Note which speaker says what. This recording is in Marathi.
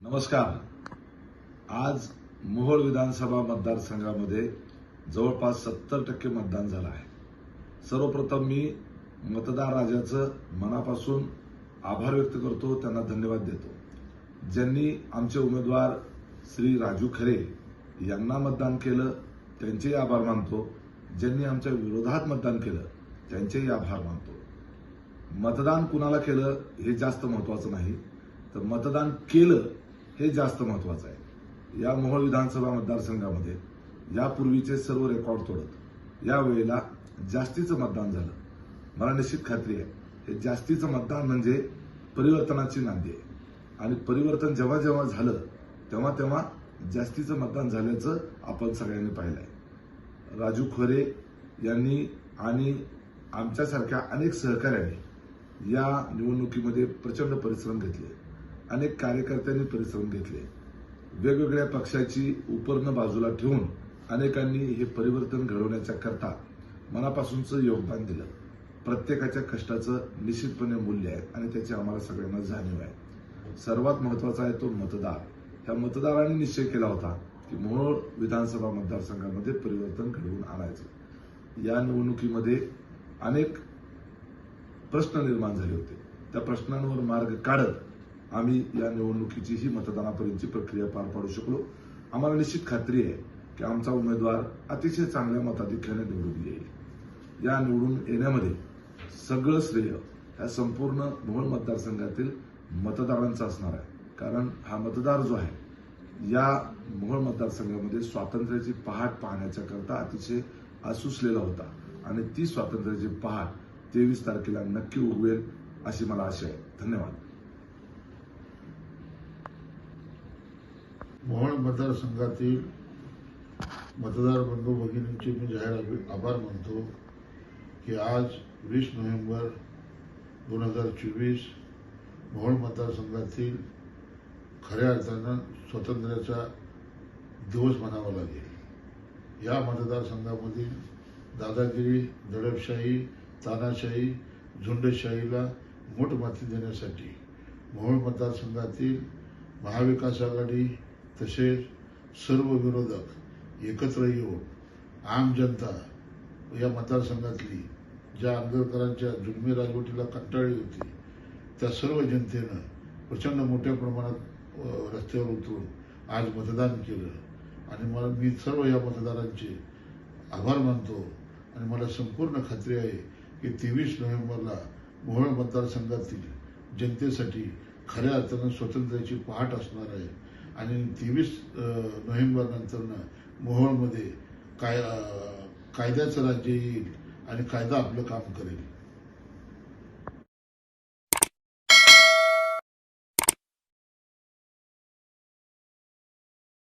Speaker 1: नमस्कार. आज मोहोळ विधानसभा मतदारसंघामध्ये जवळपास 70% मतदान झालं आहे. सर्वप्रथम मी मतदार राजाचं मनापासून आभार व्यक्त करतो, त्यांना धन्यवाद देतो. ज्यांनी आमचे उमेदवार श्री राजू खरे यांना मतदान केलं त्यांचेही आभार मानतो. ज्यांनी आमच्या विरोधात मतदान केलं त्यांचेही आभार मानतो. मतदान कुणाला केलं हे जास्त महत्वाचं नाही, तर मतदान केलं हे जास्त महत्वाचं आहे. या मोहोळ विधानसभा मतदारसंघामध्ये यापूर्वीचे सर्व रेकॉर्ड तोडत यावेळेला जास्तीचं मतदान झालं. मला निश्चित खात्री आहे हे जास्तीचं मतदान म्हणजे परिवर्तनाची नांदी आहे आणि परिवर्तन जेव्हा जेव्हा झालं तेव्हा तेव्हा जास्तीचं मतदान झाल्याचं आपण सगळ्यांनी पाहिलंय. राजू खरे यांनी आणि आमच्यासारख्या अनेक सहकाऱ्यांनी या निवडणुकीमध्ये प्रचंड परिश्रम घेतले. अनेक कार्यकर्त्यांनी परिश्रम घेतले. वेगवेगळ्या पक्षाची उपरणं बाजूला ठेवून अनेकांनी हे परिवर्तन घडवण्याच्या करता मनापासूनचं योगदान दिलं. प्रत्येकाच्या कष्टाचं निश्चितपणे मूल्य आहे आणि त्याची आम्हाला सगळ्यांना जाणीव आहे. सर्वात महत्वाचा आहे तो मतदार. ह्या मतदारांनी निश्चय केला होता की मोहोळ विधानसभा मतदारसंघामध्ये परिवर्तन घडवून आणायचं. या निवडणुकीमध्ये अनेक प्रश्न निर्माण झाले होते. त्या प्रश्नांवर मार्ग काढत आम्ही या निवडणुकीची ही मतदानापर्यंतची प्रक्रिया पार पाडू शकलो. आम्हाला निश्चित खात्री आहे की आमचा उमेदवार अतिशय चांगल्या मताधिक्याने निवडून येईल. या निवडून येण्यामध्ये सगळं श्रेय या संपूर्ण मोहोळ मतदारसंघातील मतदारांचा असणार आहे. कारण हा मतदार जो आहे या मोहोळ मतदारसंघामध्ये स्वातंत्र्याची पहाट पाहण्याच्या करता अतिशय आसुसलेला होता आणि ती स्वातंत्र्याची पहाट 23 तारखेला नक्की उगवेल अशी मला आशा आहे. धन्यवाद.
Speaker 2: मोहोळ मतदारसंघातील मतदार बंधू भगिनींचे मी जाहीर आभार मानतो की आज 20 नोव्हेंबर 2024 मोहोळ मतदारसंघातील खऱ्या अर्थानं स्वातंत्र्याचा दिवस म्हणावा लागेल. या मतदारसंघामधील दादागिरी, दडपशाही, तानाशाही, झुंडशाहीला मूठ माती देण्यासाठी मोहोळ मतदारसंघातील महाविकास आघाडी तसेच सर्व विरोधक एकत्र येऊन आम जनता या मतदारसंघातली ज्या आंबेडकरांच्या जुलमी राजवटीला कंटाळली होती त्या सर्व जनतेनं प्रचंड मोठ्या प्रमाणात रस्त्यावर उतरून आज मतदान केलं आणि मी सर्व या मतदारांचे आभार मानतो आणि मला संपूर्ण खात्री आहे की 23 नोव्हेंबरला मोहोळ मतदारसंघातील जनतेसाठी खऱ्या अर्थानं स्वातंत्र्याची पहाट असणार आहे आणि 23 नोव्हेंबर नंतरनं मोहोळमध्ये कायद्याचं राज्य येईल आणि कायदा आपलं काम करेल.